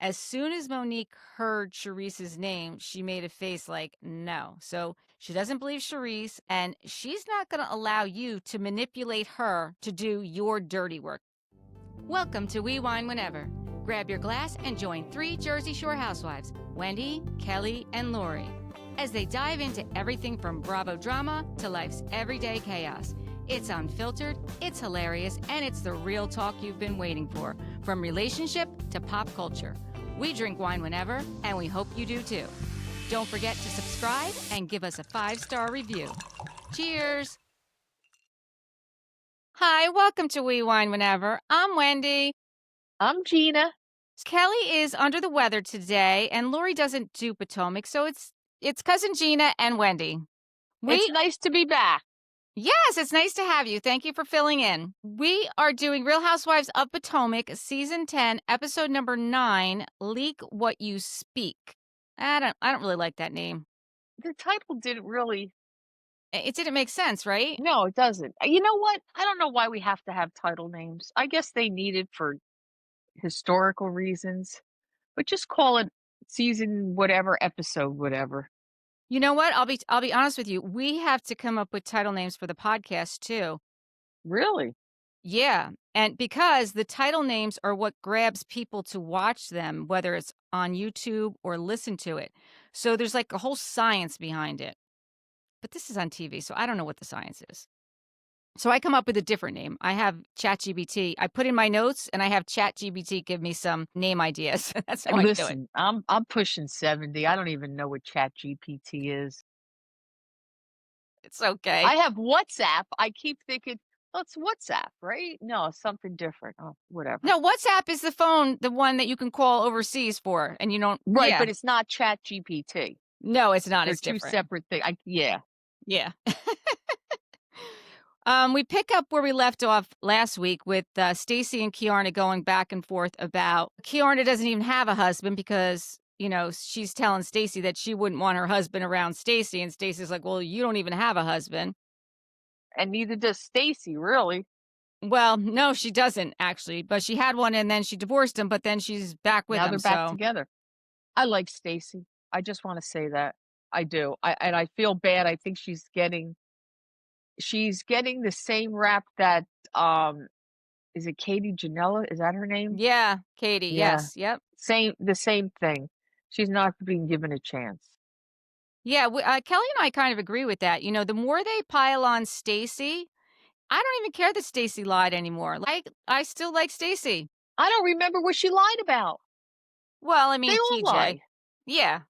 As soon as Monique heard Charisse's name, she made a face like, no. So she doesn't believe Charisse, and she's not going to allow you to manipulate her to do your dirty work. Welcome to We Wine Whenever. Grab your glass and join 3 Jersey Shore housewives, Wendy, Kelly, and Lori, as they dive into everything from Bravo drama to life's everyday chaos. It's unfiltered, it's hilarious, and it's the real talk you've been waiting for, from relationship to pop culture. We drink wine whenever, and we hope you do too. Don't forget to subscribe and give us a 5-star review. Cheers! Hi, welcome to We Wine Whenever. I'm Wendy. I'm Gina. Kelly is under the weather today, and Lori doesn't do Potomac, so it's cousin Gina and Wendy. It's nice to be back. Yes, it's nice to have you. Thank you for filling in. We are doing Real Housewives of Potomac, Season 10, Episode number 9, Leak What You Speak. I don't really like that name. The title didn't really... It didn't make sense, right? No, it doesn't. You know what? I don't know why we have to have title names. I guess they need it for historical reasons. But just call it season whatever, episode whatever. You know what? I'll be honest with you. We have to come up with title names for the podcast too. Really? Yeah. And because the title names are what grabs people to watch them, whether it's on YouTube or listen to it. So there's like a whole science behind it. But this is on TV, so I don't know what the science is. So I come up with a different name. I have ChatGPT. I put in my notes and I have ChatGPT give me some name ideas. That's how I do it. Listen, I'm pushing 70. I don't even know what ChatGPT is. It's okay. I have WhatsApp. I keep thinking, oh, it's WhatsApp, right? No, something different. Oh, whatever. No, WhatsApp is the phone, the one that you can call overseas for, and you don't. Right, Yeah. but it's not ChatGPT. No, it's not. They're It's two different. separate things. Yeah. Yeah. We pick up where we left off last week with Stacey and Kiarna going back and forth about Kiarna doesn't even have a husband because, you know, she's telling Stacey that she wouldn't want her husband around Stacey. And Stacey's like, well, you don't even have a husband. And neither does Stacey, really. Well, no, she doesn't actually, but she had one and then she divorced him, but then she's back with him. Now they're back together. I like Stacey. I just want to say that. I do. I feel bad. I think she's getting the same rap that is it Katie Janela? Is that her name? Yeah, Katie. Yeah. Yes. Yep. The same thing. She's not being given a chance. Yeah, Kelly and I kind of agree with that. You know, the more they pile on Stacey, I don't even care that Stacey lied anymore. Like, I still like Stacey. I don't remember what she lied about. Well, I mean, They all TJ. lie. Yeah.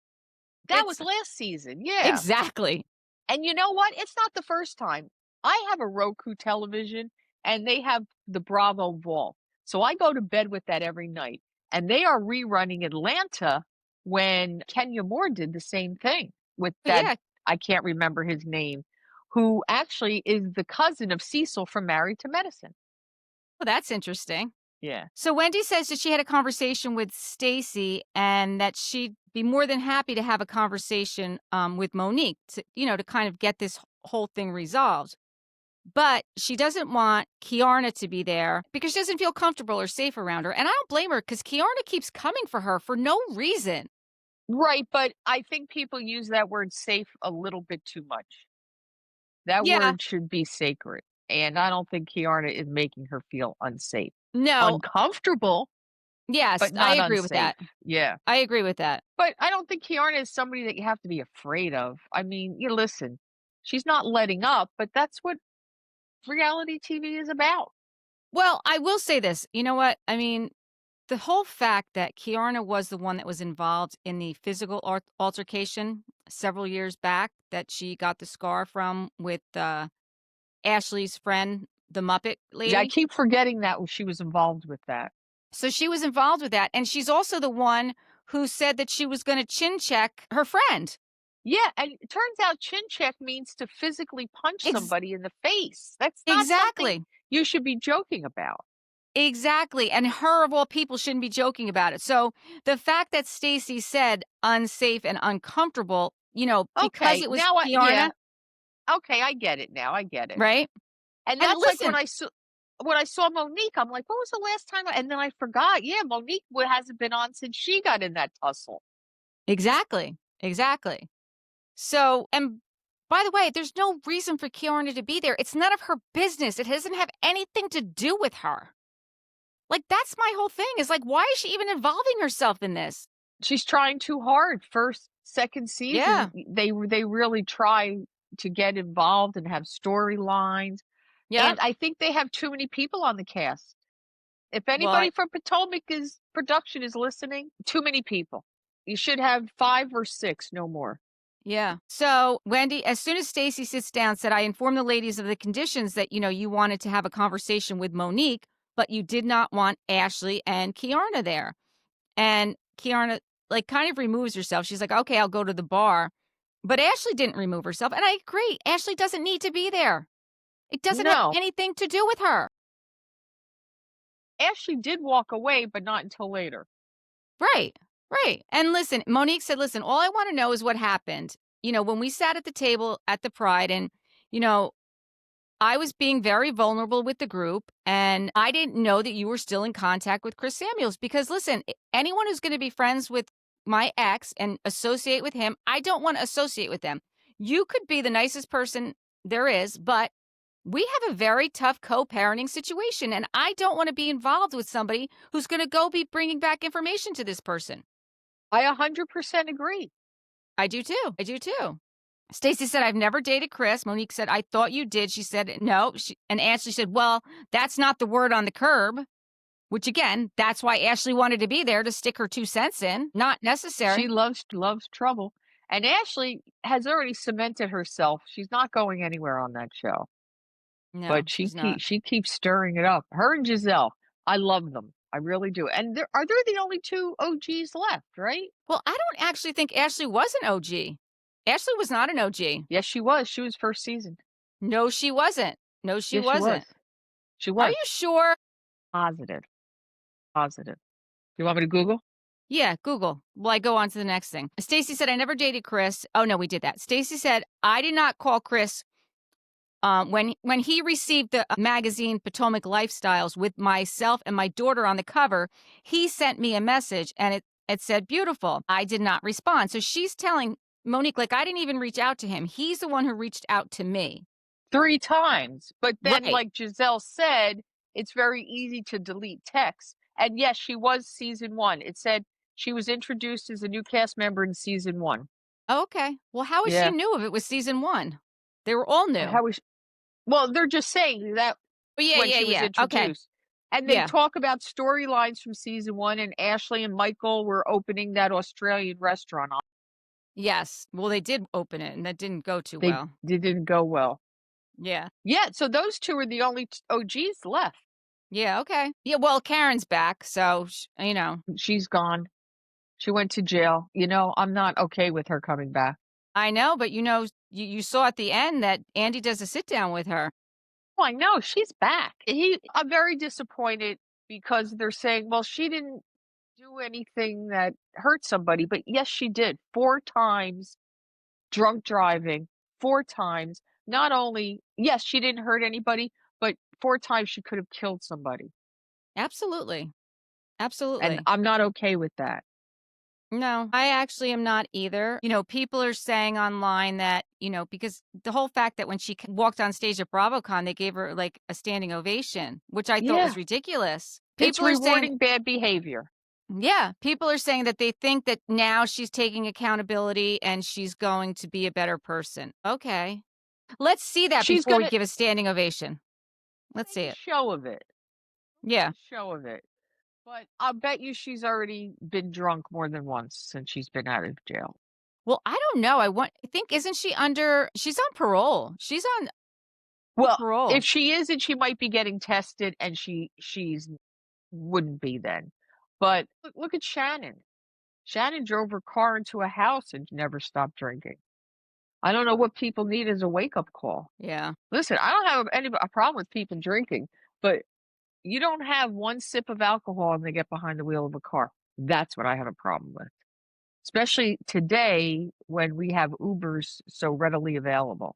That was last season. Yeah. Exactly. And you know what? It's not the first time. I have a Roku television and they have the Bravo Vault. So I go to bed with that every night. And they are rerunning Atlanta when Kenya Moore did the same thing with that. Yeah. I can't remember his name, who actually is the cousin of Cecil from Married to Medicine. Well, that's interesting. Yeah. So Wendy says that she had a conversation with Stacey and that she'd be more than happy to have a conversation with Monique to, you know, to kind of get this whole thing resolved. But she doesn't want Kiarna to be there because she doesn't feel comfortable or safe around her. And I don't blame her because Kiarna keeps coming for her for no reason. Right. But I think people use that word safe a little bit too much. That word should be sacred. And I don't think Kiarna is making her feel unsafe. No. Uncomfortable. Yes, but not I agree unsafe. with that. Yeah. I agree with that. But I don't think Kiarna is somebody that you have to be afraid of. I mean, you listen, she's not letting up, but that's what reality TV is about. Well, I will say this. You know what? I mean, the whole fact that Kiarna was the one that was involved in the physical altercation several years back that she got the scar from with Ashley's friend, the Muppet lady. Yeah, I keep forgetting that she was involved with that. So she was involved with that. And she's also the one who said that she was going to chin check her friend. Yeah, and it turns out chin check means to physically punch somebody in the face. That's not something you should be joking about. Exactly. And her, of all people, shouldn't be joking about it. So the fact that Stacey said unsafe and uncomfortable, you know, because it was Kiarna. Okay, I get it now. I get it. Right? And that's like when when I saw Monique, I'm like, what was the last time? And then I forgot. Yeah, Monique hasn't been on since she got in that tussle. Exactly. Exactly. So, and by the way, there's no reason for Kiarna to be there. It's none of her business. It doesn't have anything to do with her. Like, that's my whole thing is like, why is she even involving herself in this? She's trying too hard. First, second Yeah. season, they really try to get involved and have storylines. Yeah. And I think they have too many people on the cast. If Well, anybody from Potomac is production is listening, too many people. You should have 5 or 6, no more. yeah. So Wendy, as soon as Stacey sits down, said, I informed the ladies of the conditions that, you wanted to have a conversation with Monique, but you did not want Ashley and Kiarna there. And Kiarna, like, kind of removes herself. She's like, okay, I'll go to the bar. But Ashley didn't remove herself. And I agree. Ashley doesn't need to be there. It doesn't have No, anything to do with her. Ashley did walk away, but not until later. Right. Right. And listen, Monique said, listen, all I want to know is what happened. When we sat at the table at the Pride and, you know, I was being very vulnerable with the group, and I didn't know that you were still in contact with Chris Samuels because, listen, anyone who's going to be friends with my ex and associate with him, I don't want to associate with them. You could be the nicest person there is, but we have a very tough co parenting situation, and I don't want to be involved with somebody who's going to go be bringing back information to this person. I 100% agree. I do too. I do too. Stacey said, I've never dated Chris. Monique said, I thought you did. She said, no. And Ashley said, well, that's not the word on the curb, which again, that's why Ashley wanted to be there to stick her 2 cents in. Not necessary. She loves trouble. And Ashley has already cemented herself. She's not going anywhere on that show. No, But she's not. she keeps stirring it up. Her and Giselle, I love them. I really do. And they're the only 2 OGs left, right? Well, I don't actually think Ashley was an OG. Ashley was not an OG. Yes, she was. She was first season. No, she wasn't. No, she Yes, she was. wasn't. She Are was. you sure? Positive. Positive. You want me to Google? Yeah, Google. Well, I go on to the next thing. Stacey said, I never dated Chris. Oh, no, we did that. Stacey said, I did not call Chris when he received the magazine Potomac Lifestyles with myself and my daughter on the cover. He sent me a message and it said beautiful. I did not respond. So she's telling Monique, like, I didn't even reach out to him. He's the one who reached out to me. 3 times. But then, Right. like Giselle said, it's very easy to delete text. And yes, she was season 1. It said she was introduced as a new cast member in season 1. Okay. Well, how is she Yeah. new if it was season 1? They were all new. How is Well, they're just saying that Oh, yeah, when yeah, she was yeah. Okay. introduced. And they Yeah. talk about storylines from season 1, and Ashley and Michael were opening that Australian restaurant. Yes. Well, they did open it and that didn't go too They well. didn't go well. Yeah. Yeah, so those 2 are the only OGs left. Yeah. Okay. Yeah. Well, Karen's back. So, She's gone. She went to jail. I'm not okay with her coming back. I know, but you saw at the end that Andy does a sit down with her. Oh, I know, she's back. I'm very disappointed because they're saying, well, she didn't do anything that hurt somebody, but yes, she did. 4 times drunk driving, 4 times. Not only, yes, she didn't hurt anybody, but 4 times she could have killed somebody. Absolutely. And Absolutely. I'm not okay with that. No, I actually am not either. People are saying online that, because the whole fact that when she walked on stage at BravoCon, they gave her like a standing ovation, which I thought Yeah, was ridiculous. it's People are saying, rewarding bad behavior. yeah, people are saying that they think that now she's taking accountability and she's going to be a better person. Okay. Let's see that She's before we gonna give a standing ovation. Let's see make a it. show of it. Yeah. A show of it. But I'll bet you she's already been drunk more than once since she's been out of jail. Well, I don't know. I think, isn't she she's on parole. She's on Well, parole. if she isn't, she might be getting tested, and she's wouldn't be then. But look at Shannon. Shannon drove her car into a house and never stopped drinking. I don't know what people need as a wake-up call. Yeah. Listen, I don't have a problem with people drinking, but you don't have 1 sip of alcohol and they get behind the wheel of a car. That's what I have a problem with. Especially today when we have Ubers so readily available.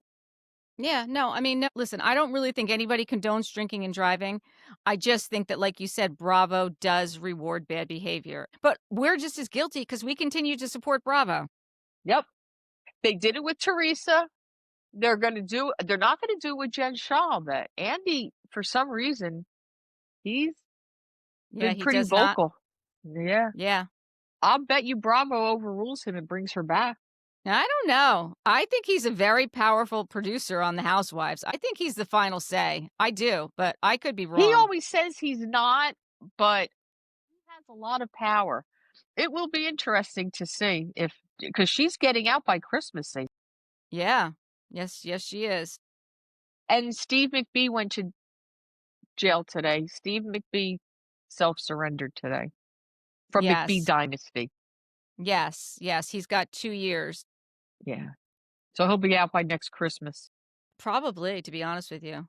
Yeah, no, I mean, no, listen, I don't really think anybody condones drinking and driving. I just think that, like you said, Bravo does reward bad behavior. But we're just as guilty because we continue to support Bravo. Yep. They did it with Teresa. They're not gonna do it with Jen Shaw, but Andy, for some reason, he's Yeah, been he pretty does not. vocal. Yeah. Yeah. I'll bet you Bravo overrules him and brings her back. Now, I don't know. I think he's a very powerful producer on The Housewives. I think he's the final say. I do, but I could be He wrong. always says he's not, but he has a lot of power. It will be interesting to see if because she's getting out by Christmas, they Yeah. Yes, yes, she is. and Steve McBee went to jail today. Steve McBee self-surrendered today from McBee Yes. Dynasty. Yes. Yes. He's got 2 years. Yeah. So he'll be out by next Christmas. Probably, to be honest with you. I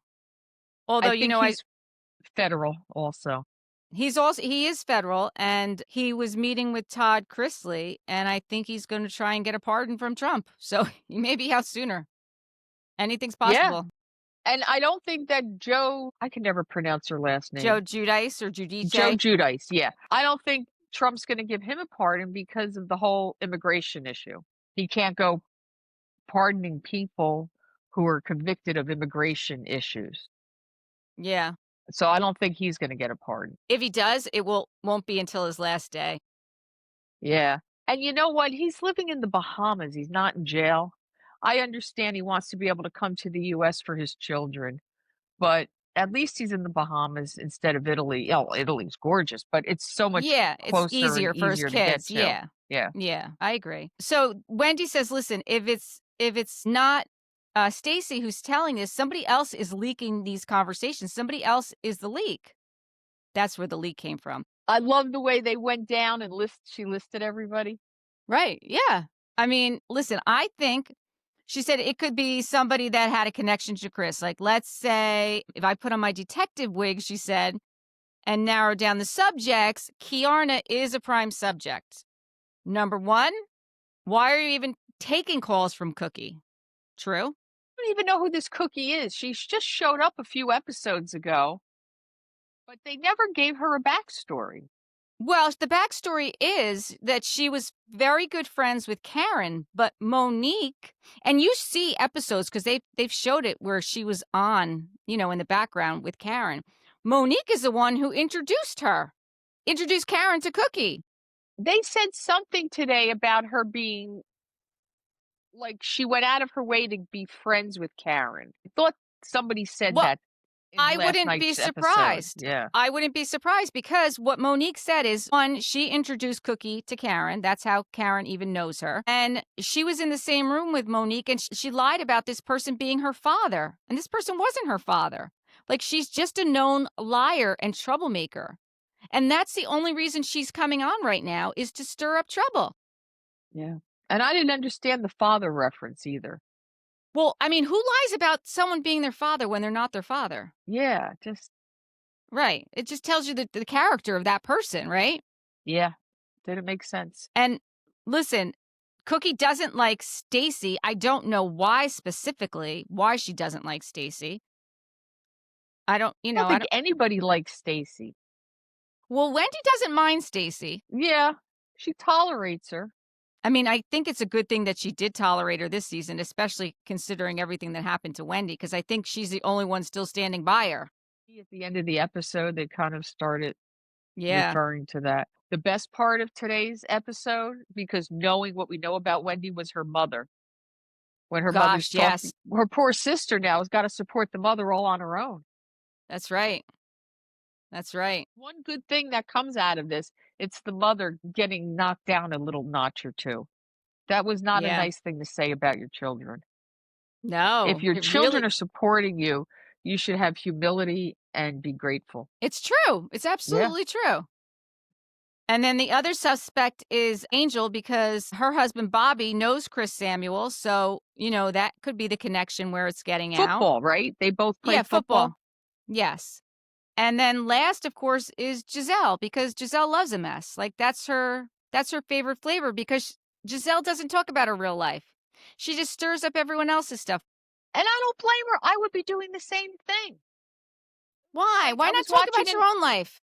Although, think he's federal also. he is federal, and he was meeting with Todd Chrisley, and I think he's going to try and get a pardon from Trump. So he may be out sooner. Anything's Yeah. possible. And I don't think that I can never pronounce her last Joe name. Giudice or Joe Giudice. Giudice, yeah. I don't think Trump's gonna give him a pardon because of the whole immigration issue. He can't go pardoning people who are convicted of immigration issues. Yeah. So I don't think he's gonna get a pardon. If he does, it won't be until his last day. Yeah. And you know what? He's living in the Bahamas. He's not in jail. I understand he wants to be able to come to the US for his children, but at least he's in the Bahamas instead of Italy. Oh, Italy's gorgeous, but it's so much Yeah, it's closer and easier for his easier to get kids. to. Yeah. Yeah. Yeah, I agree. So Wendy says, listen, if it's not Stacey who's telling this, somebody else is leaking these conversations. Somebody else is the leak. That's where the leak came from. I love the way they went down and she listed everybody. Right. Yeah. I mean, listen, I think she said it could be somebody that had a connection to Chris. Like, let's say if I put on my detective wig, she said, and narrow down the subjects, Kiarna is a prime subject. Number one, why are you even taking calls from Cookie? True. I don't even know who this Cookie is. She just showed up a few episodes ago, but they never gave her a backstory. Well, the backstory is that she was very good friends with Karen, but Monique, and you see episodes because they've showed it where she was on, in the background with Karen. Monique is the one who introduced Karen to Cookie. They said something today about her being like she went out of her way to be friends with Karen. I thought somebody said Well, that in I last wouldn't be night's episode. surprised. Yeah. I wouldn't be surprised because what Monique said is, one, she introduced Cookie to Karen. That's how Karen even knows her. And she was in the same room with Monique, and she lied about this person being her father. And this person wasn't her father. Like, she's just a known liar and troublemaker. And that's the only reason she's coming on right now is to stir up trouble. Yeah. And I didn't understand the father reference either. Well, I mean, who lies about someone being their father when they're not their father? Yeah, just Right. It just tells you the character of that person, right? yeah, didn't make sense. And listen, Cookie doesn't like Stacey. I don't know why specifically, why she doesn't like Stacey. I don't, I don't think anybody likes Stacey. well, Wendy doesn't mind Stacey. Yeah, she tolerates her. I mean, I think it's a good thing that she did tolerate her this season, especially considering everything that happened to Wendy, because I think she's the only one still standing by her. At the end of the episode, they kind of started Yeah. referring to that. The best part of today's episode, because knowing what we know about Wendy, was her mother. When her mother's Gosh, talking, yes. her poor sister now has got to support the mother all on her own. That's right. That's right. One good thing that comes out of this, it's the mother getting knocked down a little notch or two. That was not a Yeah. nice thing to say about your children. No. If your it children really, are supporting you, you should have humility and be grateful. it's true. It's absolutely true. And then the other suspect is Angel because her husband Bobby knows Chris Samuel. So, that could be the connection where it's getting out. Football, right? They both play Yeah, football. Yes. And then last, of course, is Giselle because Giselle loves a mess. Like that's her favorite flavor because Giselle doesn't talk about her real life. She just stirs up everyone else's stuff. And I don't blame her. I would be doing the same thing. Why? Like Why I not was talk watching about your own life?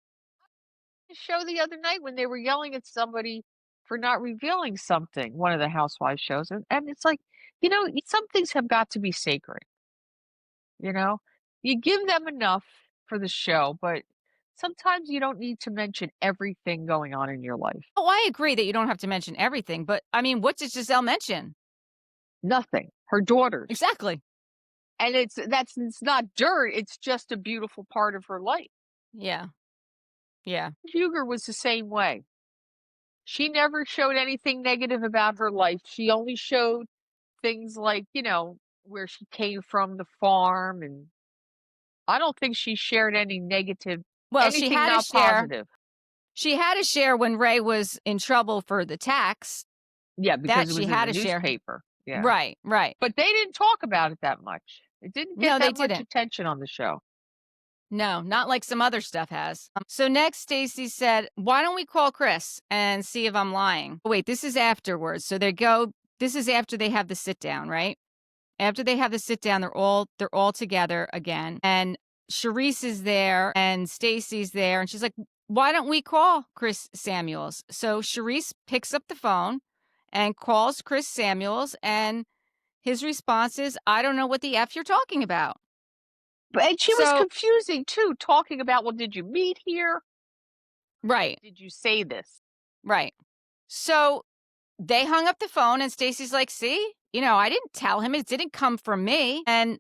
a show the other night when they were yelling at somebody for not revealing something, one of the housewives shows, and it's like, some things have got to be sacred, you know? You give them enough for the show, but sometimes you don't need to mention everything going on in your life. Oh, I agree that you don't have to mention everything, but I mean, what did Giselle mention? Nothing. Her daughters. Exactly. And it's not dirt, it's just a beautiful part of her life. Yeah. Yeah. Huger was the same way. She never showed anything negative about her life. She only showed things like, where she came from, the farm, and I don't think she shared any negative, Well, she anything had to not share. positive. She had to share when Ray was in trouble for the tax. Yeah, because That it she was in had the to share. newspaper. Yeah. Right, right. But they didn't talk about it that much. It didn't get No, they that much didn't. attention on the show. No, not like some other stuff has. So next, Stacey said, "Why don't we call Chris and see if I'm lying?" Wait, this is afterwards. So they go. This is after they have the sit down, right? After they have the sit down, they're all together again, and Charisse is there and Stacey's there, and she's like, "Why don't we call Chris Samuels?" So Charisse picks up the phone and calls Chris Samuels, and his response is, "I don't know what the f you're talking about." And she was So confusing too, talking about, well, did you meet here? right, Did you say this? right. So they hung up the phone, and Stacey's like, "See, I didn't tell him. It didn't come from me." And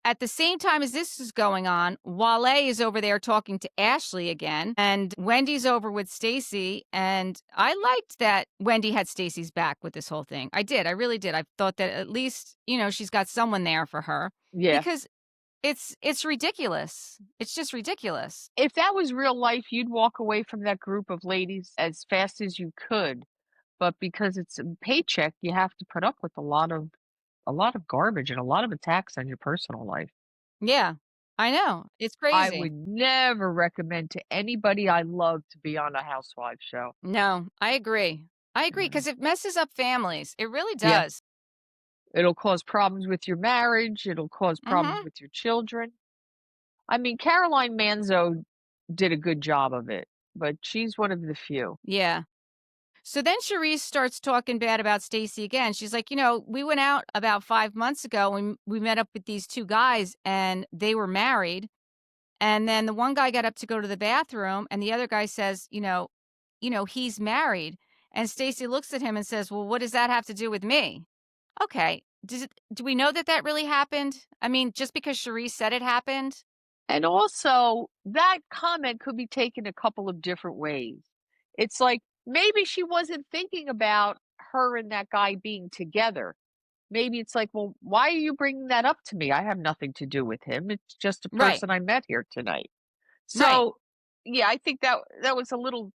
at the same time as this is going on, Wale is over there talking to Ashley again, and Wendy's over with Stacey. And I liked that Wendy had Stacey's back with this whole thing. I did. I really did. I thought that at least, she's got someone there for her Yeah. because it's ridiculous. It's just ridiculous. If that was real life, you'd walk away from that group of ladies as fast as you could. But because it's a paycheck, you have to put up with a lot of garbage and a lot of attacks on your personal life. Yeah, I know. It's I crazy. would never recommend to anybody I love to be on a housewife show. No, I agree. I agree Yeah. because it messes up families. It really Yeah. does. It'll cause problems with your marriage, it'll cause problems Mhm. with your children. I mean, Caroline Manzo did a good job of it, but she's one of the few. Yeah. So then Charisse starts talking bad about Stacey again. She's like, we went out about 5 months ago and we met up with these two guys and they were married. And then the one guy got up to go to the bathroom and the other guy says, he's married. And Stacey looks at him and says, "Well, what does that have to do with me?" Okay. Do we know that that really happened? I mean, just because Charisse said it happened? And also, that comment could be taken a couple of different ways. It's like maybe she wasn't thinking about her and that guy being together. Maybe it's like, well, why are you bringing that up to me? I have nothing to do with him. It's just a Right. person I met here tonight. Right. So, yeah, I think that was a little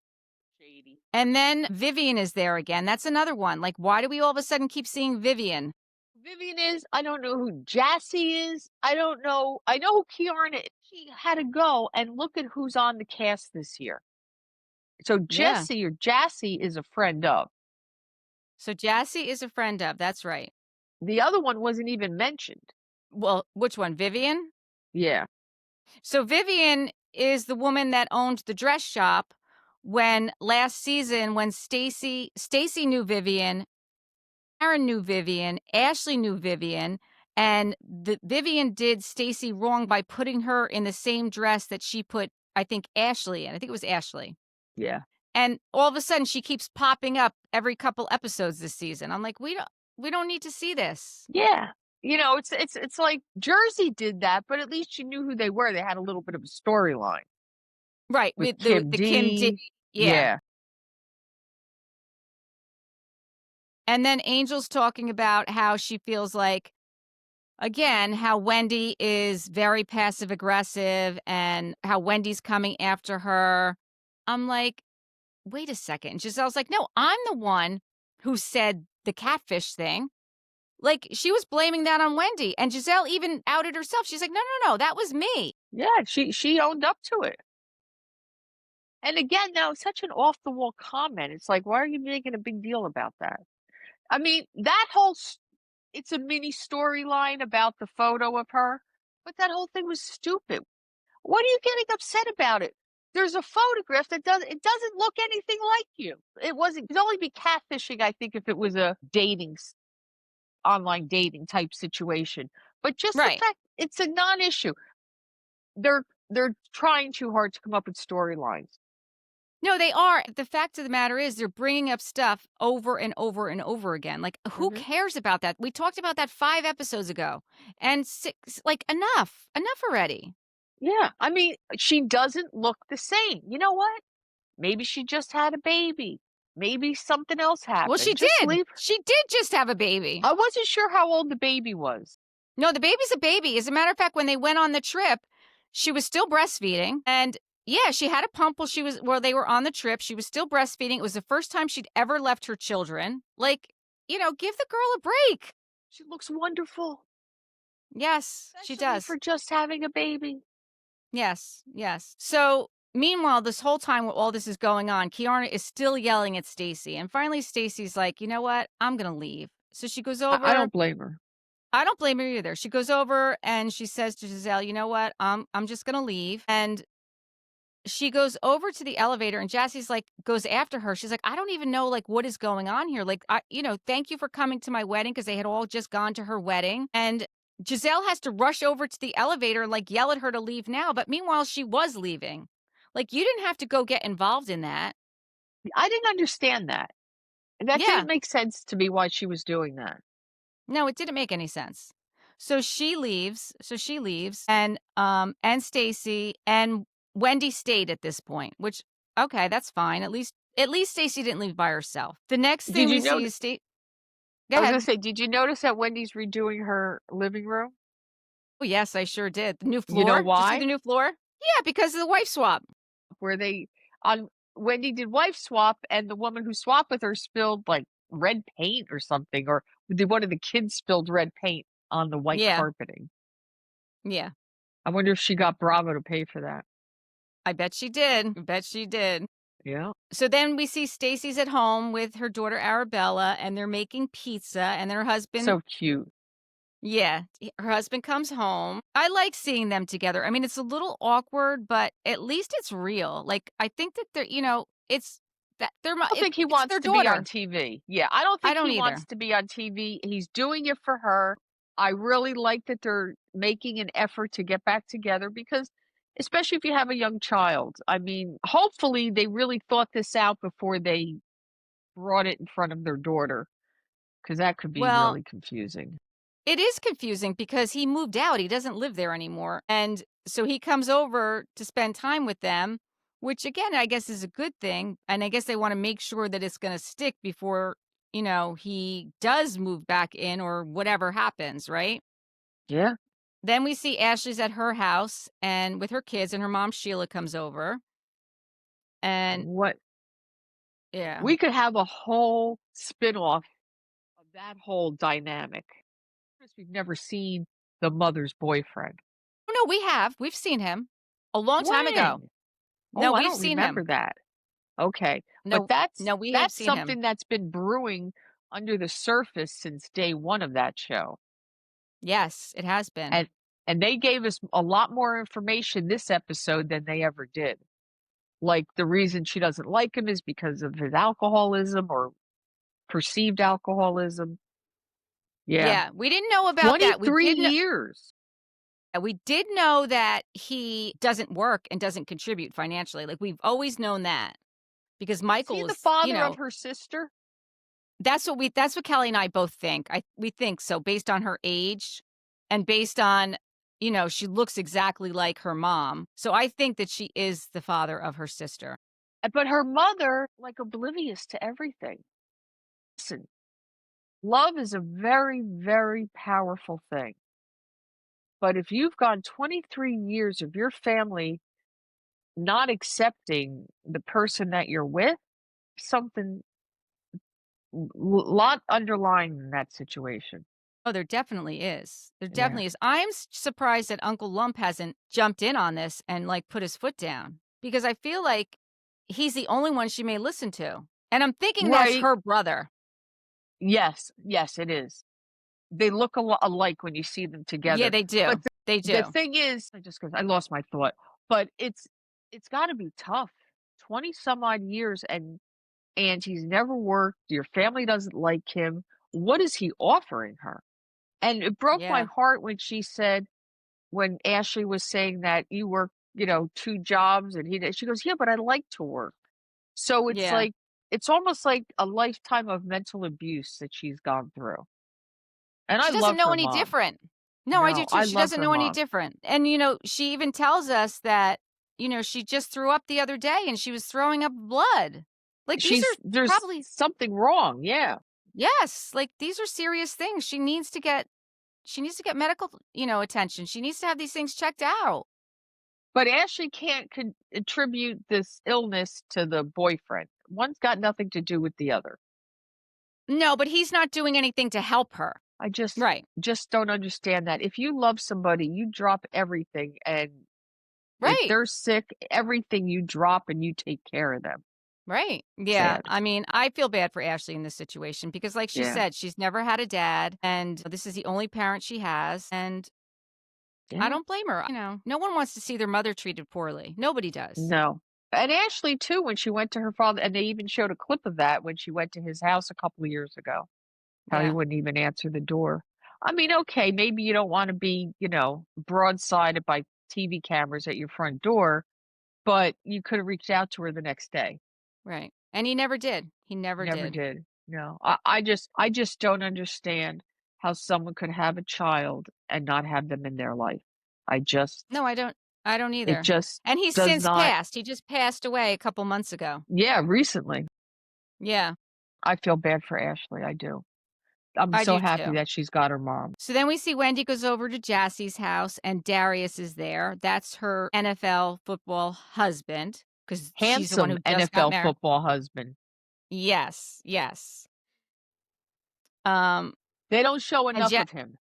shady. And then Vivian is there again. That's another one. Like, why do we all of a sudden keep seeing Vivian? Vivian is. I don't know who Jassy is. I don't know. I know who Kiarna is. She had to go and look at who's on the cast this year. So Yeah. Jesse or Jassy is a friend of. So Jassy is a friend of. That's right. The other one wasn't even mentioned. Well, which one? Vivian? Yeah. So Vivian is the woman that owned the dress shop when last season when Stacey knew Vivian, Aaron knew Vivian, Ashley knew Vivian, and Vivian did Stacey wrong by putting her in the same dress that she put, I think, Ashley in. I think it was Ashley. Yeah. And all of a sudden she keeps popping up every couple episodes this season. I'm like, we don't need to see this. Yeah. It's like Jersey did that, but at least you knew who they were. They had a little bit of a storyline Right. with With the Kim the Kim D. D. Yeah. Yeah. And then Angel's talking about how she feels like, again, how Wendy is very passive aggressive and how Wendy's coming after her. I'm like, wait a second. And Giselle's like, no, I'm the one who said the catfish thing. Like, she was blaming that on Wendy. And Giselle even outed herself. She's like, no, that was me. Yeah, she owned up to it. And again, now such an off the wall comment. It's like, why are you making a big deal about that? I mean, that whole it's a mini storyline about the photo of her, but that whole thing was stupid. What are you getting upset about it? There's a photograph that doesn't look anything like you. It could only be catfishing, I think, if it was a online dating type situation. But just the Right. fact it's a non-issue. They're trying too hard to come up with storylines. No, they are. The fact of the matter is they're bringing up stuff over and over and over again. Like, who Mhm. cares about that? We talked about that 5 episodes ago. And 6, like, enough. Enough already. Yeah, I mean, she doesn't look the same. You know what? Maybe she just had a baby. Maybe something else Well, she happened. Just did. leave. She did just have a baby. I wasn't sure how old the baby was. No, the baby's a baby. As a matter of fact, when they went on the trip, she was still breastfeeding. And yeah, she had a pump while they were on the trip. She was still breastfeeding. It was the first time she'd ever left her children. Like, give the girl a break. She looks wonderful, Yes, she especially does. for just having a baby. Yes, yes. So, meanwhile, this whole time while all this is going on, Kiarna is still yelling at Stacey. And finally, Stacey's like, you know what? I'm going to leave. So she goes I over. don't blame her. I don't blame her either. She goes over and she says to Giselle, you know what? I'm just going to leave. And she goes over to the elevator and Jassie's like, goes after her. She's like, I don't even know like what is going on here. Like, thank you for coming to my wedding because they had all just gone to her wedding. And Giselle has to rush over to the elevator and like yell at her to leave now. But meanwhile, she was leaving. Like, you didn't have to go get involved in that. I didn't understand that. That Yeah. didn't make sense to me why she was doing that. No, it didn't make any sense. So she leaves. And Stacey and Wendy stayed at this point, which okay, that's fine. At least Stacey didn't leave by herself. The next thing Did we you see notice? is Go I was gonna ahead. say, did you notice that Wendy's redoing her living room? Oh, yes, I sure did. The new You know floor? Did you see the why? new floor? Yeah, because of the wife swap. Where they on Wendy did wife swap, and the woman who swapped with her spilled like red paint or something, or one of the kids spilled red paint on the white Yeah. carpeting. Yeah. I wonder if she got Bravo to pay for that. I bet she did. I bet she did. Yeah. So then we see Stacey's at home with her daughter Arabella and they're making pizza and her husband. So cute. Yeah, her husband comes home. I like seeing them together. I mean, it's a little awkward, but at least it's real. Like, I think that it's that they're I don't think he it's wants their to be on daughter. TV. Yeah, I don't I think don't he either. wants to be on TV. He's doing it for her. I really like that they're making an effort to get back together because especially if you have a young child. I mean, hopefully they really thought this out before they brought it in front of their daughter because that could be Well, really confusing. it is confusing because he moved out. He doesn't live there anymore. And so he comes over to spend time with them, which again, I guess is a good thing. And I guess they want to make sure that it's going to stick before, he does move back in or whatever happens, right? Yeah. Then we see Ashley's at her house and with her kids, and her mom Sheila comes over. And What yeah. we could have a whole spin-off of that whole dynamic. We've never seen the mother's boyfriend. Oh no, we have. We've seen him a long time ago. When? No, Oh, I we've don't seen him. remember that. Okay. But No, that's no, we have that's seen him. something that's been brewing under the surface since day 1 of that show. Yes, it has been. And they gave us a lot more information this episode than they ever did. Like the reason she doesn't like him is because of his alcoholism or perceived alcoholism. Yeah. Yeah, we didn't know about that. 23 years. We did know that he doesn't work and doesn't contribute financially. Like, we've always known that because Is he Michael the is, father of her sister? that's what Kelly and I both think. We think so based on her age and based on, she looks exactly like her mom. So I think that she is the father of her sister. But her mother, like oblivious to everything. Listen, love is a very, very powerful thing. But if you've gone 23 years of your family not accepting the person that you're with, something lot underlying in that situation. Oh, there definitely is. There Yeah. definitely is. I'm surprised that Uncle Lump hasn't jumped in on this and like put his foot down because I feel like he's the only one she may listen to. And I'm thinking that's Right. her brother. Yes. Yes, it is. they look alike when you see them Yeah, together. they But do. They the do. thing is, I lost my thought, but it's gotta be tough. 20 some odd years and he's never worked, your family doesn't like him. What is he offering her? And it broke my Yeah. heart when she said when Ashley was saying that you work, 2 jobs and she goes, "Yeah, but I like to work." So it's Yeah. like it's almost like a lifetime of mental abuse that she's gone through. And I She doesn't love know her any mom. different. No, I do No, too. I She love doesn't her know any mom. different. And, she even tells us that, she just threw up the other day and she was throwing up blood. Like, these are There's probably, something wrong, yeah. yes, like these are serious things. She needs to get medical, attention. She needs to have these things checked out. But Ashley can't attribute this illness to the boyfriend. One's got nothing to do with the other. No, but he's not doing anything to help her. I just Right. just don't understand that. If you love somebody, you drop everything, and if Right. they're sick, everything you drop and you take care of them. Right. Yeah. Sad. I mean, I feel bad for Ashley in this situation because, like she Yeah. said, she's never had a dad, and this is the only parent she has. And I Yeah. don't blame her. No one wants to see their mother treated poorly. Nobody does. No. And Ashley too, when she went to her father, and they even showed a clip of that when she went to his house a couple of years ago, how he Yeah. wouldn't even answer the door. I mean, okay, maybe you don't want to be, broadsided by TV cameras at your front door, but you could have reached out to her the next day. Right. And he never did. He never Never did. did. No. I just don't understand how someone could have a child and not have them in their life. I just No, I don't. I don't it either. just And he's does since not. passed. He just passed away a couple months ago. Yeah, recently. Yeah, I feel bad for Ashley, I do. I'm I so do happy too. that she's got her mom. So then we see Wendy goes over to Jassie's house and Darius is there. That's her NFL football husband because she's the one Handsome who just got NFL married. football husband. Yes, yes. Um, They don't show and enough of him.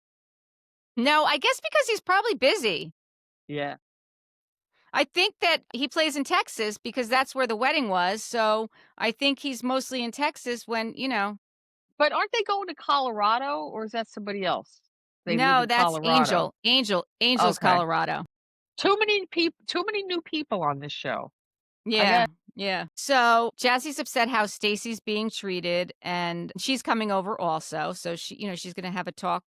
no, I guess because he's probably busy. Yeah. I think that he plays in Texas because that's where the wedding was. So I think he's mostly in Texas when. But aren't they going to Colorado, or is that somebody else? They live No, in that's Colorado. Angel. Angel's Okay. Colorado. Too many new people on this show. I Yeah. got Yeah. So Jassie's upset how Stacy's being treated and she's coming over also. So she's gonna have a talk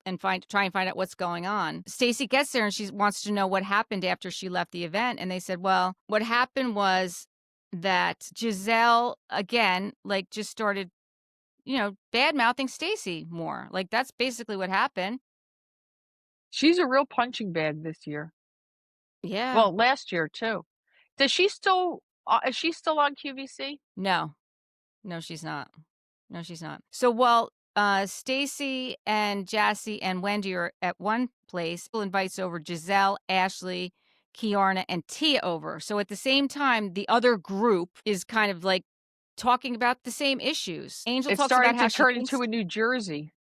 and try and find out what's going on. Stacy gets there and she wants to know what happened after she left the event. And they said, well, what happened was that Giselle again, like just started, bad mouthing Stacy more. Like that's basically what happened. she's a real punching bag this year. Yeah. Well, last year too. Does she still is she still on QVC? No. No, she's not. No, she's not. So while Stacy and Jassy and Wendy are at one place, Bill invites over Giselle, Ashley, Kiarna, and Tia over. So at the same time, the other group is kind of like talking about the same issues. Angel It's talks about starting how to she turn thinks, into a New Jersey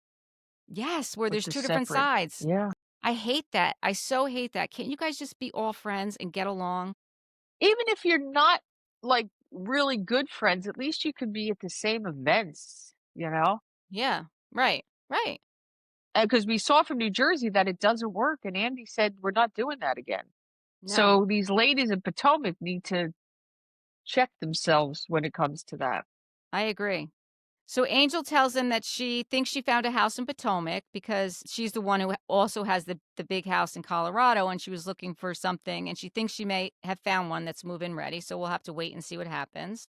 yes, where with there's the two different separate. sides. Yeah. I hate that. I so hate that. Can't you guys just be all friends and get along? Even if you're not like really good friends, at least you could be at the same events. Yeah, right, right. Because we saw from New Jersey that it doesn't work, and Andy said we're not doing that again. No, So these ladies in Potomac need to check themselves when it comes to that. I agree. So Angel tells them that she thinks she found a house in Potomac because she's the one who also has the big house in Colorado and she was looking for something and she thinks she may have found one that's move-in ready. So we'll have to wait and see what happens.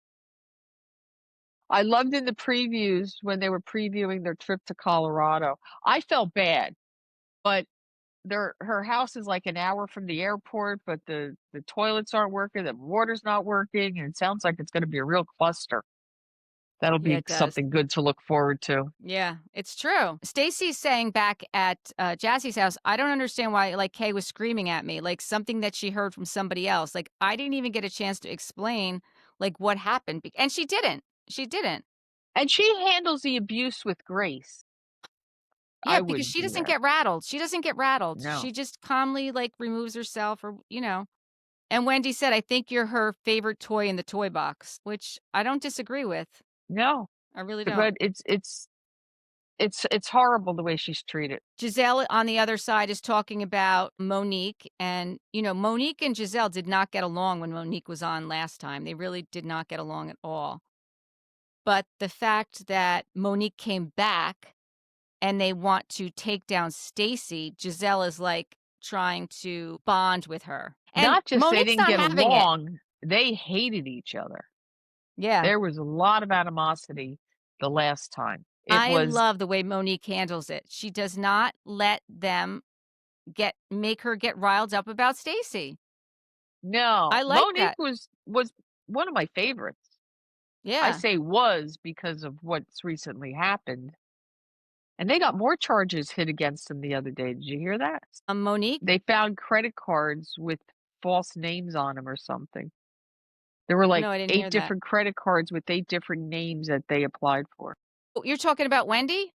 I loved in the previews when they were previewing their trip to Colorado. I felt bad, but her house is like an hour from the airport, but the toilets aren't working, the water's not working, and it sounds like it's going to be a real cluster. That'll Yeah, be it does. something good to look forward to. Yeah, it's true. Stacy's saying back at Jassy's house, I don't understand why like Kay was screaming at me, like something that she heard from somebody else. Like I didn't even get a chance to explain like what happened. And she didn't. She didn't. And she handles the abuse with grace. Yeah, I because wouldn't she do doesn't that. get rattled. She doesn't get rattled. No. She just calmly, like, removes herself or. And Wendy said, "I think you're her favorite toy in the toy box," which I don't disagree with. No. I really don't. But it's It's horrible the way she's treated. Giselle on the other side is talking about Monique, and, Monique and Giselle did not get along when Monique was on last time. They really did not get along at all. But the fact that Monique came back and they want to take down Stacey, Giselle is, like, trying to bond with her. And Not just they Monique's didn't not get having it. along, they hated each other. Yeah. There was a lot of animosity the last time. It I was love the way Monique handles it. She does not let them make her get riled up about Stacey. no, I like Monique that. was one of my favorites. I Yeah. say was because of what's recently happened. And they got more charges hit against them the other day. Did you hear that? Monique? They found credit cards with false names on them or something. There were like No, I didn't 8 hear that. different credit cards with 8 different names that they applied for. Oh, you're talking about Wendy?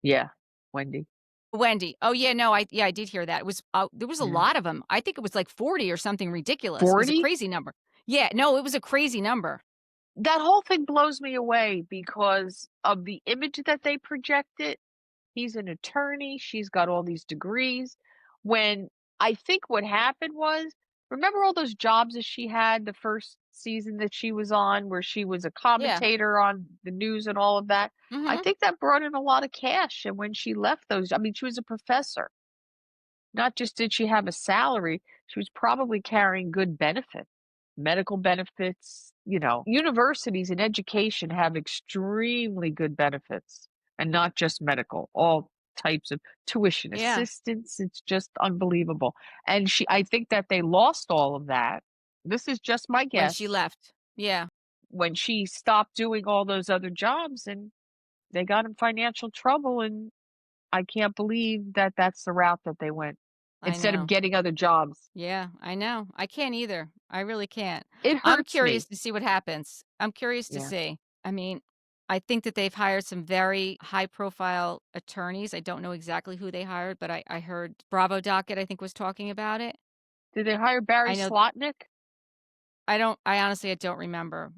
Yeah, Wendy. Wendy. Oh, yeah, no, I did hear that. It was, there was a Yeah. lot of them. I think it was like 40 or something ridiculous. It was a 40? crazy number. Yeah, no, it was a crazy number. That whole thing blows me away because of the image that they projected. He's an attorney, she's got all these degrees. When I think what happened was, remember all those jobs that she had the first season that she was on, where she was a Yeah. commentator on the news and all of that? I Mhm. think that brought in a lot of cash, and when she left those, I mean, she was a professor. Not just did she have a salary, she was probably carrying good benefits, medical benefits. Universities and education have extremely good benefits, and not just medical, all types of tuition Yeah, assistance. It's just unbelievable. And I think that they lost all of that. This is just my when she guess. left. Yeah, When she stopped doing all those other jobs and they got in financial trouble, and I can't believe that that's the route that they went I instead of know. getting other jobs. Yeah, I know. I can't either. I really can't. It I'm hurts curious me. to see what happens. I'm curious to Yeah. see. I mean, I think that they've hired some very high profile attorneys. I don't know exactly who they hired, but I heard Bravo Docket, I think, was talking about it. Did they hire Barry I know Slotnick? I honestly I don't remember.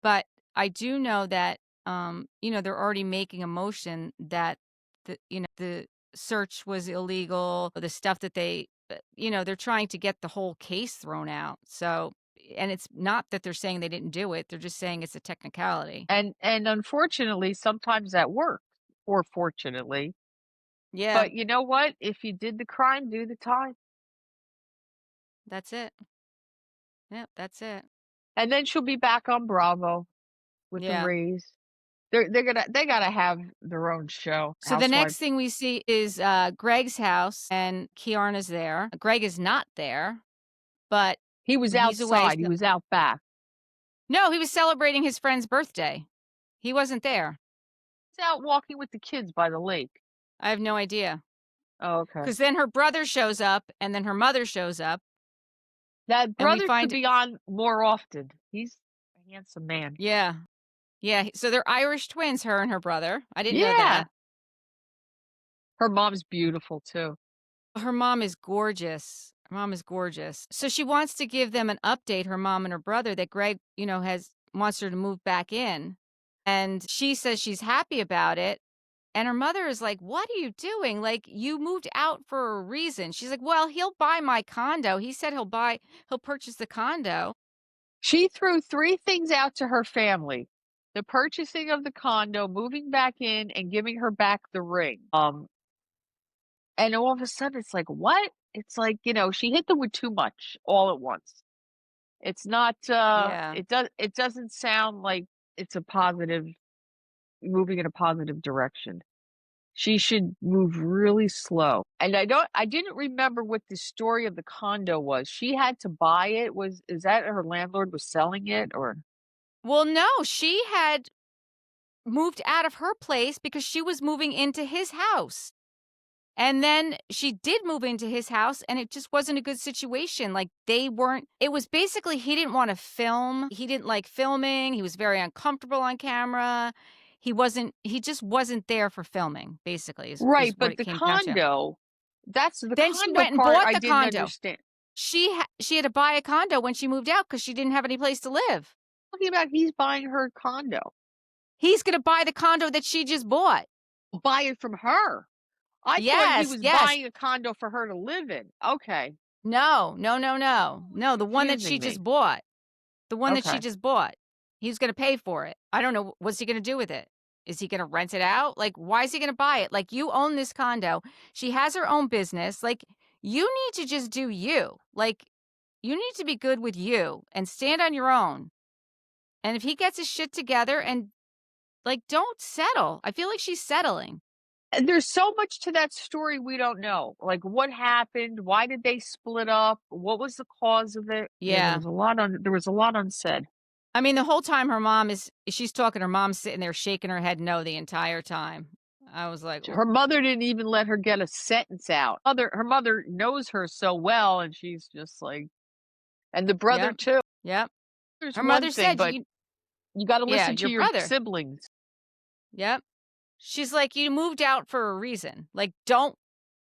But I do know that they're already making a motion that the search was illegal, the stuff that they're trying to get the whole case thrown out. So, and it's not that they're saying they didn't do it, they're just saying it's a technicality. And unfortunately, sometimes that works, or fortunately. Yeah, But you know what? If you did the crime, do the time. that's it. Yep, that's it. And then she'll be back on Bravo with the Yeah. Rays. They gotta have their own show, So the Housewives. next thing we see is Greg's house and Kiarna's there. Greg is not there, but He was he's away. outside, he was out back. No, he was celebrating his friend's birthday. He wasn't there. He's out walking with the kids by the lake. I have no idea. Oh, okay. Because then her brother shows up, and then her mother shows up, That and we brother should find be on more often. He's a handsome man. yeah. Yeah, so they're Irish twins, her and her brother. I didn't know Yeah. that. Her mom's beautiful too. Her mom is gorgeous. Her mom is gorgeous. So she wants to give them an update, her mom and her brother, that Greg, has wants her to move back in. And she says she's happy about it. And her mother is like, "What are you doing? Like, you moved out for a reason." She's like, "Well, he'll buy my condo. He said he'll purchase the condo." She threw 3 things out to her family: the purchasing of the condo, moving back in, and giving her back the ring. And all of a sudden it's like, "What?" It's like, she hit them with too much all at once. It's not, Yeah. it doesn't sound like it's a positive moving in a positive direction. She should move really slow. And I didn't remember what the story of the condo was. She had to buy it. Is that her landlord was selling it, or? Well, no, she had moved out of her place because she was moving into his house. And then she did move into his house, and it just wasn't a good situation. Like, it was basically he didn't want to film. He didn't like filming. He was very uncomfortable on camera. He just wasn't there for filming, basically, is Right, what but it the came down to. condo, that's the Then she condo went and part bought I the didn't condo. understand. She had to buy a condo when she moved out because she didn't have any place to live. Talking about he's buying her condo. He's going to buy the condo that she just bought. Buy it from her. I thought he Yes, was yes. buying a condo for her to live in. Okay. No, no, no, no. Oh, it's No, the one that she confusing just me. bought. The one that she Okay. just bought. He's gonna pay for it. I don't know, what's he gonna do with it? Is he gonna rent it out? Like, why is he gonna buy it? Like, you own this condo. She has her own business. Like, you need to just do you. Like, you need to be good with you and stand on your own. And if he gets his shit together and, like, don't settle. I feel like she's settling. And there's so much to that story we don't know. Like, what happened? Why did they split up? What was the cause of it? Yeah, Yeah. there was a lot unsaid. I mean, the whole time she's talking, her mom's sitting there shaking her head no the entire time. I was like, "Oh, Her mother didn't even let her get a sentence out. Her mother knows her so well, and she's just like, and the brother yep, too. yep." There's Her one mother thing, said, but "You you got to yeah, listen to your your brother." siblings. Yep. She's like, "You moved out for a reason. Like, Don't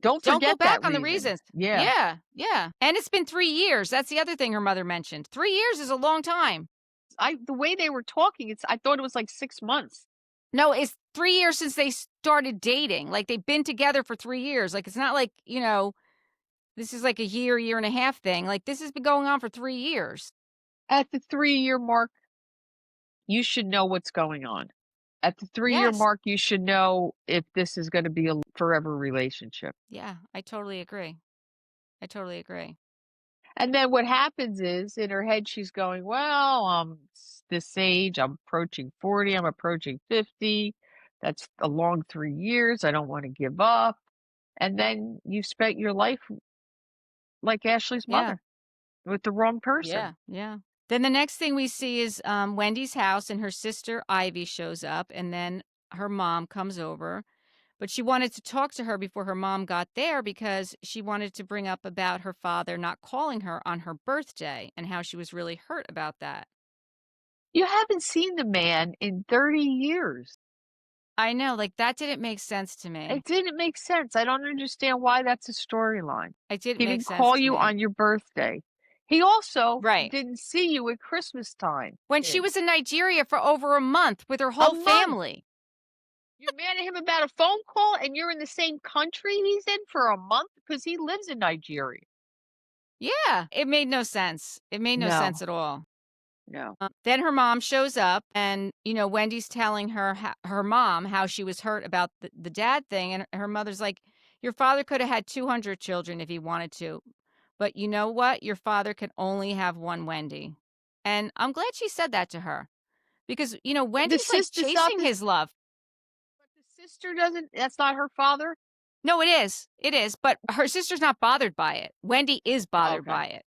don't go forget back that on the reason. reasons." Yeah, Yeah, yeah. And it's been 3 years. That's the other thing her mother mentioned. 3 years is a long time. I the way they were talking, I thought it was like 6 months. No, it's 3 years since they started dating. Like, they've been together for 3 years. Like, it's not like, this is like a year and a half thing. Like, this has been going on for 3 years. At the 3 year mark, you should know what's going on. At the 3 year Yes. mark, you should know if this is going to be a forever relationship. Yeah, I totally agree. I totally agree. And then what happens is in her head, she's going, well, this age, I'm approaching 40, I'm approaching 50. That's a long 3 years. I don't want to give up. And then you spent your life like Ashley's Yeah. mother with the wrong person. Yeah, yeah. Then the next thing we see is Wendy's house, and her sister Ivy shows up, and then her mom comes over. But she wanted to talk to her before her mom got there because she wanted to bring up about her father not calling her on her birthday and how she was really hurt about that. You haven't seen the man in 30 years. I know, like that didn't make sense to me. It didn't make sense. I don't understand why that's a storyline. It didn't He make didn't sense call to you me. on your birthday. He also Right. didn't see you at Christmas time. When she Did. was in Nigeria for over a month with her A whole month. family. You're mad at him about a phone call and you're in the same country he's in for a month because he lives in Nigeria. Yeah, it made no sense. It made no No, sense at all. no. Then her mom shows up, and Wendy's telling her mom how she was hurt about the dad thing, and her mother's like, "Your father could have had 200 children if he wanted to, but you know what? Your father can only have one Wendy." And I'm glad she said that to her because The Wendy's like sister's not chasing the his love. but the sister doesn't that's not her father? No, it is, but her sister's not bothered by it. Wendy is bothered Okay. by it.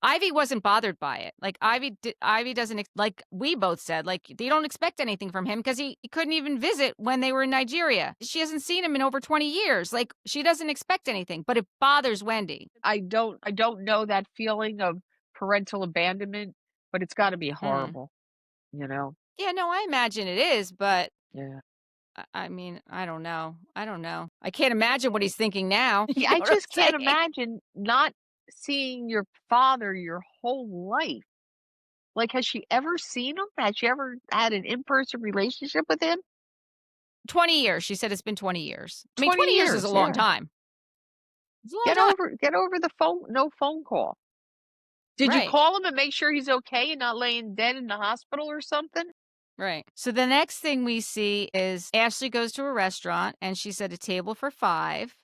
Ivy wasn't bothered by it. Like, Ivy doesn't like we both said, like, they don't expect anything from him because he couldn't even visit when they were in Nigeria. She hasn't seen him in over 20 years. Like, she doesn't expect anything, but it bothers Wendy. I don't know that feeling of parental abandonment, but it's gotta be Mm. horrible, you know? Yeah, no, I imagine it is, but Yeah. I mean, I don't know. I don't know. I can't imagine what he's thinking now. You Yeah, know I what I'm just can't saying? imagine not seeing your father your whole life. Like, has she ever seen him? Has she ever had an in-person relationship with him? 20 years. She said it's been 20 years. I mean, 20 20 years is a years, long yeah. time. It's a long time. Get over the phone no phone call. Did you Right. call him and make sure he's okay and not laying dead in the hospital or something? Right. So the next thing we see is Ashley goes to a restaurant and she's at a table for 5.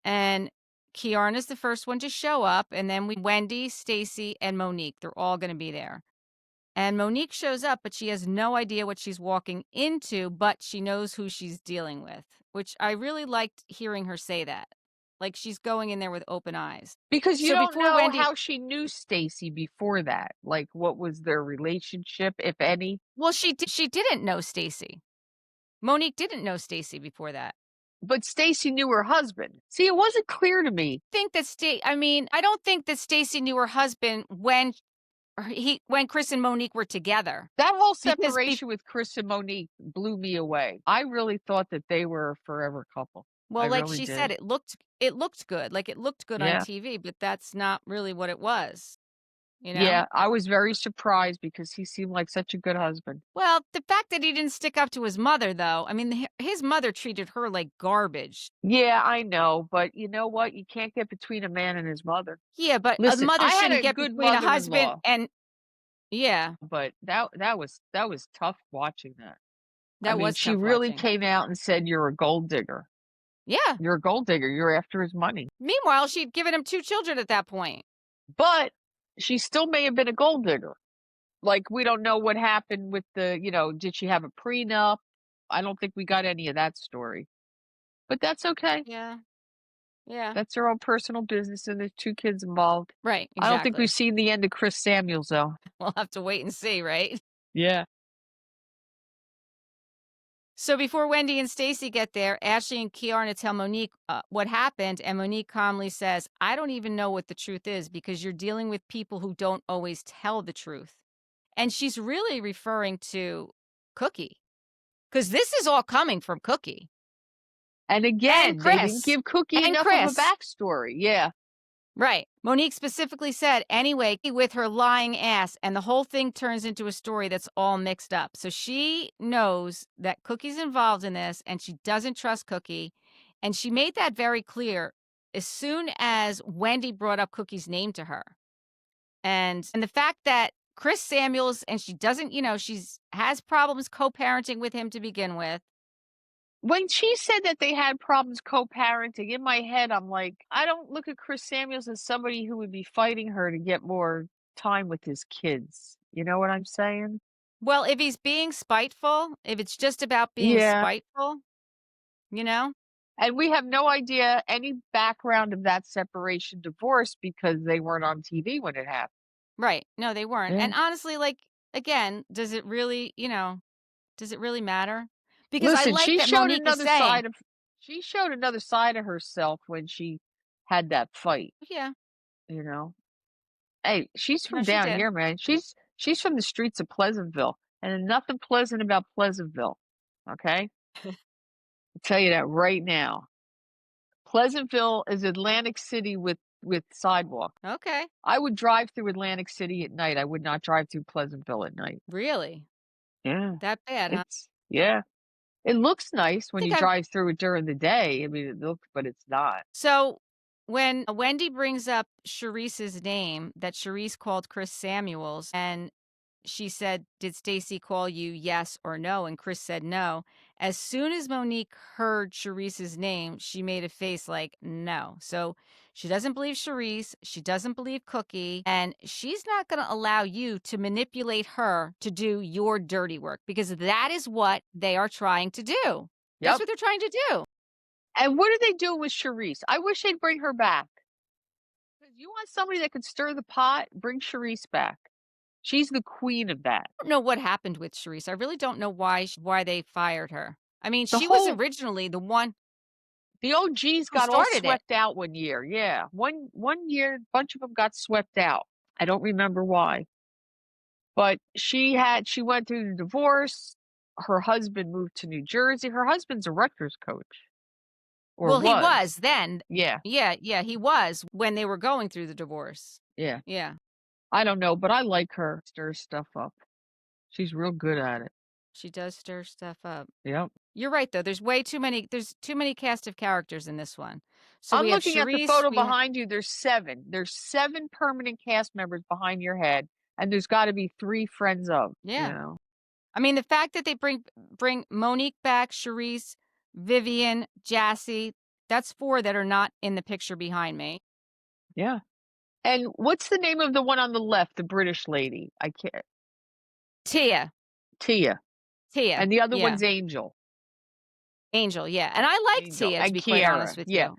And Kiarna's the first one to show up. And then Wendy, Stacey, and Monique. They're all going to be there. And Monique shows up, but she has no idea what she's walking into, but she knows who she's dealing with, which I really liked hearing her say that. Like she's going in there with open eyes. Because you So don't before know Wendy, how she knew Stacy before that. Like, what was their relationship, if any? well, she didn't know Stacey. Monique didn't know Stacey before that. But Stacy knew her husband. See, it wasn't clear to me. I don't think that Stacey knew her husband when Chris and Monique were together. That whole Because separation with Chris and Monique blew me away. I really thought that they were a forever couple. I well, like really she did. said, it looked good. Like it looked good on Yeah. TV, but that's not really what it was. you know? Yeah, I was very surprised because he seemed like such a good husband. Well, the fact that he didn't stick up to his mother, though, I mean, his mother treated her like garbage. Yeah, I know, but you know what? You can't get between a man and his mother. Yeah, but a Listen, mother I had shouldn't a get good between a husband mother-in-law, and yeah, but that was tough watching that. I that mean, was she tough really watching. came out and said, "You're a gold digger. Yeah. You're a gold digger. You're after his money." Meanwhile, she'd given him 2 children at that point. But she still may have been a gold digger. Like, we don't know what happened with did she have a prenup? I don't think we got any of that story. But that's okay. Yeah. Yeah. That's her own personal business, and there's 2 kids involved. Right, I don't think we've exactly. seen the end of Chris Samuels, though. We'll have to wait and see, right? Yeah. So before Wendy and Stacey get there, Ashley and Kiarna tell Monique what happened, and Monique calmly says, "I don't even know what the truth is because you're dealing with people who don't always tell the truth." And she's really referring to Cookie, because this is all coming from Cookie And and again, they didn't Chris give Cookie and enough of a Chris. backstory. Yeah. Right. Monique specifically said, anyway, with her lying ass, and the whole thing turns into a story that's all mixed up. So she knows that Cookie's involved in this and she doesn't trust Cookie. And she made that very clear as soon as Wendy brought up Cookie's name to her. And the fact that Chris Samuels, and she doesn't, she's has problems co-parenting with him to begin with. When she said that they had problems co-parenting, in my head, I'm like, I don't look at Chris Samuels as somebody who would be fighting her to get more time with his kids. You know what I'm saying? Well, if he's being spiteful, if it's just about being Yeah. spiteful, you know? And we have no idea any background of that separation divorce because they weren't on TV when it happened. Right. No, they weren't. Yeah. And honestly, like, again, does it really, does it really matter? Because I Listen, like that Monique is saying, she showed another side of herself when she had that fight, yeah, you know. Hey, she's no, from she down did. here, man. She's from the streets of Pleasantville, and there's nothing pleasant about Pleasantville. Okay? I'll tell you that right now. Pleasantville is Atlantic City with sidewalk. Okay. I would drive through Atlantic City at night. I would not drive through Pleasantville at night. Really? Yeah. That bad, huh? Yeah. It looks nice I when think you I've drive through it during the day. I mean, it looks, but it's not. So when Wendy brings up Sharice's name, that Sharice called Chris Samuels, and she said, "Did Stacy call you yes or no?" And Chris said no. As soon as Monique heard Sharice's name, she made a face like no. So she doesn't believe Sharice. She doesn't believe Cookie. And she's not going to allow you to manipulate her to do your dirty work because that is what they are trying to do. That's Yep. what they're trying to do. And what are they doing with Charisse? I wish they'd bring her back. Because you want somebody that could stir the pot, bring Charisse back. She's the queen of that. I don't know what happened with Sharice. I really don't know why they fired her. I mean, The she was whole originally the one the OGs who got all started it. swept out one year. Yeah. One year a bunch of them got swept out. I don't remember why. But she went through the divorce. Her husband moved to New Jersey. Her husband's a Rutgers coach. Or Well, he was. was then. Yeah. Yeah, he was when they were going through the divorce. Yeah. Yeah, I don't know, but I like her. Stir stuff up. She's real good at it. she does stir stuff up. Yep. You're right, though. There's too many cast of characters in this one. So I'm we have looking at the Sharice. photo behind you. There's 7. There's 7 permanent cast members behind your head, and there's got to be 3 friends of, Yeah. I mean, the fact that they bring Monique back, Sharice, Vivian, Jassy, that's 4 that are not in the picture behind me. Yeah. And what's the name of the one on the left, the British lady? I can't. Tia. Tia. And the other Yeah. one's Angel. Angel, yeah. And I like Angel. Tia, to And be quite honest Kiara. with Yeah. you.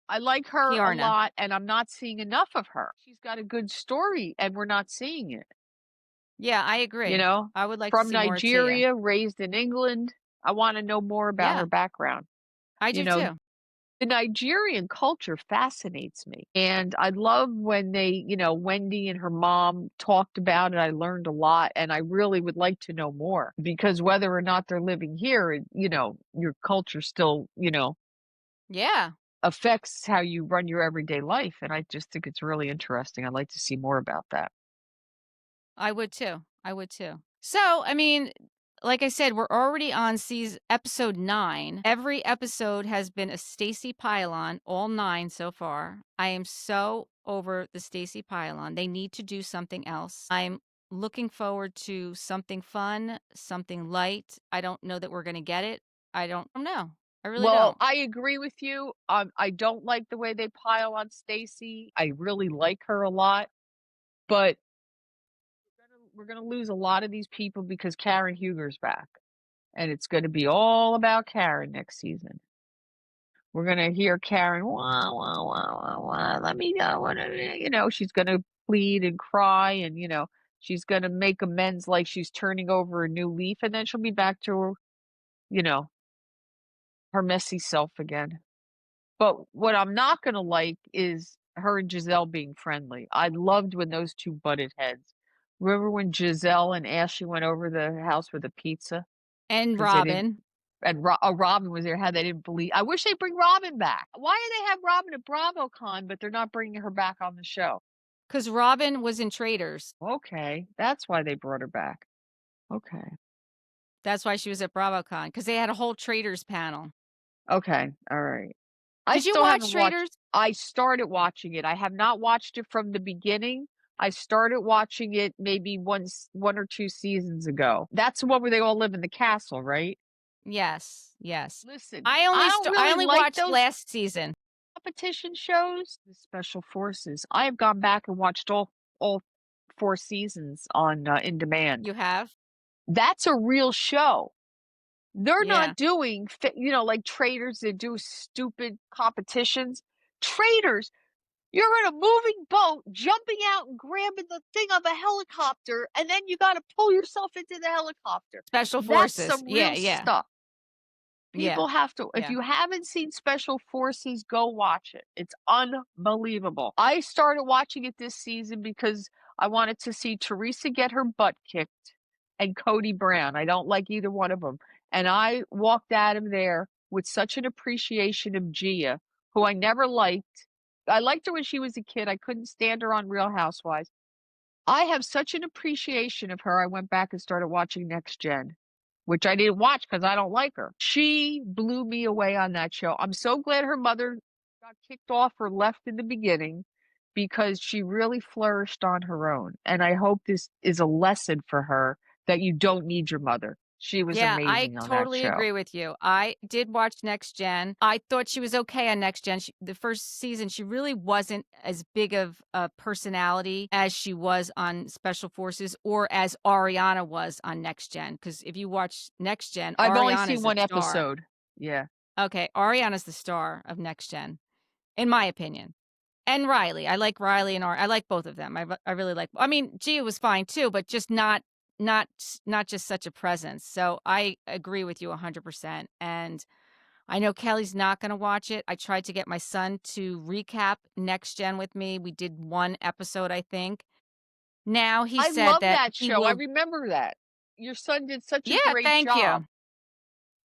I like her a Kiarna. lot, and I'm not seeing enough of her. She's got a good story, and we're not seeing it. Yeah, I agree. You know, I would like to from see more of Tia. Nigeria, raised in England. I want to know more about Yeah, her background. I You do know, too. the Nigerian culture fascinates me. And I love when Wendy and her mom talked about it. I learned a lot, and I really would like to know more because whether or not they're living here, your culture still, Yeah. affects how you run your everyday life. And I just think it's really interesting. I'd like to see more about that. I would too. I would too. So, I mean, like I said, we're already on episode 9. Every episode has been a Stacey pylon, all 9 so far. I am so over the Stacey pylon. They need to do something else. I'm looking forward to something fun, something light. I don't know that we're going to get it. I don't know. I really Well, don't. I agree with you. I don't like the way they pile on Stacey. I really like her a lot, but we're gonna lose a lot of these people because Karen Huger's back, and it's gonna be all about Karen next season. We're gonna hear Karen, wah, wah, wah, wah, wah, let me go, you know, she's gonna plead and cry, and you know, she's gonna make amends like she's turning over a new leaf, and then she'll be back to her, you know, her messy self again. But what I'm not gonna like is her and Giselle being friendly. I loved when those two butted heads. Remember when Giselle and Ashley went over the house for the pizza And because they didn't, Robin, and Robin was there, how they didn't believe. I wish they'd bring Robin back. Why do they have Robin at BravoCon, but they're not bringing her back on the show? because Robin was in Traders. Okay, that's why they brought her back. Okay. That's why she was at BravoCon, because they had a whole Traders panel. Okay, all right. I Did you still watch haven't watched. Traders? I started watching it. I have not watched it from the beginning. I started watching it maybe one or two seasons ago. That's the one where they all live in the castle, right? Yes, yes. Listen, I I only don't I really only like watched those last season. competition shows. The Special Forces. I have gone back and watched all 4 seasons on In Demand. You have? That's a real show. They're Yeah. not doing, you know, like traders that do stupid competitions. Traders, you're in a moving boat, jumping out and grabbing the thing of a helicopter, and then you got to pull yourself into the helicopter. Special That's Forces. some Yeah, real yeah, stuff. yeah, People have to, if yeah. you haven't seen Special Forces, go watch it. It's unbelievable. I started watching it this season because I wanted to see Teresa get her butt kicked and Cody Brown. I don't like either one of them. And I walked out of there with such an appreciation of Gia, who I never liked. I liked her when she was a kid. I couldn't stand her on Real Housewives. I have such an appreciation of her. I went back and started watching Next Gen, which I didn't watch because I don't like her. She blew me away on that show. I'm so glad her mother got kicked off or left in the beginning because she really flourished on her own. And I hope this is a lesson for her that you don't need your mother. She was Yeah, I amazing on that totally show. agree with you. I did watch Next Gen. I thought she was okay on Next Gen. The first season, she really wasn't as big of a personality as she was on Special Forces or as Ariana was on Next Gen. Because if you watch Next Gen, I've only seen Ariana's the one star. episode. Yeah. Okay, Ariana's the star of Next Gen, in my opinion. And Riley. I like Riley and I like both of them. I really like. I mean, Gia was fine too, but just not just such a presence. So I agree with you 100%. And I know Kelly's not going to watch it. I tried to get my son to recap Next Gen with me. We did one episode, I think. Now he I said love that that he show. I will. remember that. Your son did such a Yeah, great thank job. you.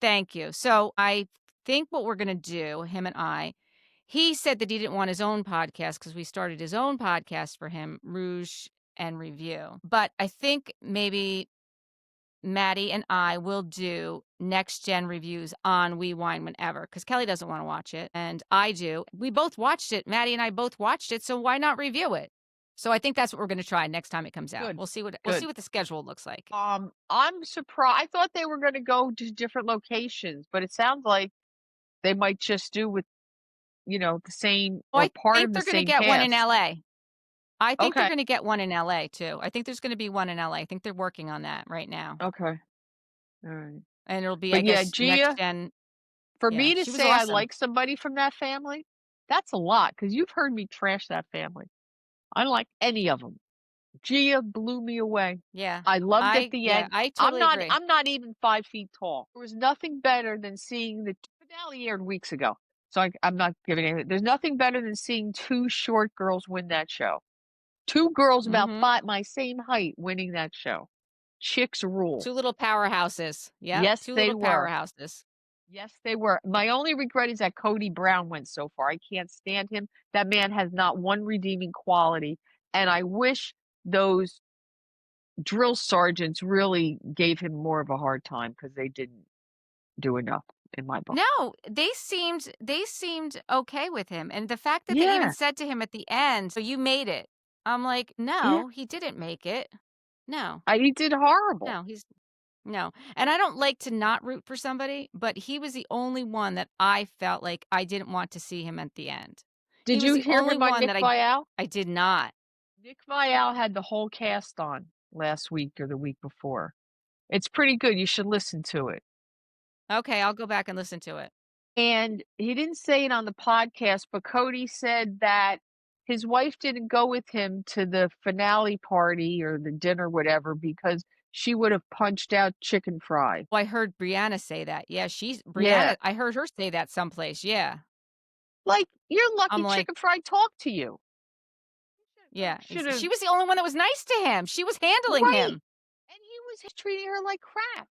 Thank you. So I think what we're going to do, him and I, he said that he didn't want his own podcast because we started his own podcast for him, Rouge and Review. But I think maybe Maddie and I will do next gen reviews on We Wine Whenever because Kelly doesn't want to watch it and I do. We both watched it. Maddie and I both watched it. So why not review it? So I think that's what we're going to try next time it comes out. Good. We'll see Good. what the schedule looks like. I'm surprised. I thought they were going to go to different locations, but it sounds like they might just do with, you know, the same Well, or I part think of the they're going to same get one in cast. LA. I think they're Okay. going to get one in LA too. I think there's going to be one in LA. I think they're working on that right now. Okay. All right. And it'll be, I But yeah, guess, next Gia, gen. for Yeah, me to she was say I awesome. like somebody from that family, that's a lot because you've heard me trash that family. I don't like any of them. Gia blew me away. Yeah. I loved at the end. I totally agree. I'm not even 5 feet tall. There was nothing better than seeing the finale aired weeks ago. So I'm not giving anything. There's nothing better than seeing two short girls win that show. Two girls about Mhm. my same height winning that show. Chicks rule. Two little powerhouses. Yep, Yes, two they little were. powerhouses. Yes, they were. My only regret is that Cody Brown went so far. I can't stand him. That man has not one redeeming quality. And I wish those drill sergeants really gave him more of a hard time because they didn't do enough in my book. No, they seemed okay with him, and the fact that they even Yeah, said to him at the end, "So you made it." I'm like, yeah. "No, he didn't make it. No, He did horrible. no, he's no." And I don't like to not root for somebody, but he was the only one that I felt like I didn't want to see him at the end. He Did was you the hear only about one Nick that I Viall? I did not. Nick Viall had the whole cast on last week or the week before. It's pretty good, you should listen to it. Okay, I'll go back and listen to it. And he didn't say it on the podcast, but Cody said that his wife didn't go with him to the finale party or the dinner, whatever, because she would have punched out chicken fried. Well, I heard Brianna say that. Yeah, she's Yeah. Brianna I heard her say that someplace, yeah. Like, you're I'm lucky like, chicken fried talked to you. yeah, Should she have was the only one that was nice to him. She was handling right. him. And he was treating her like crap.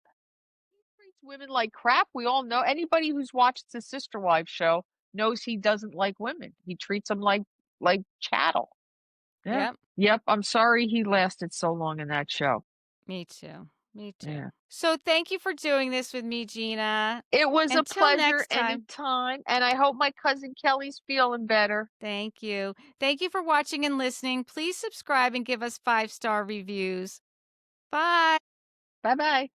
He treats women like crap. We all know anybody who's watched the Sister Wives show knows he doesn't like women. He treats them like chattel. Yeah. Yep. Yep. I'm sorry he lasted so long in that show. Me too. Me Yeah. too. So thank you for doing this with me, Gina. It was a Until pleasure next time. anytime, and I hope my cousin Kelly's feeling better. Thank you. Thank you for watching and listening. Please subscribe and give us 5-star reviews. Bye. Bye bye.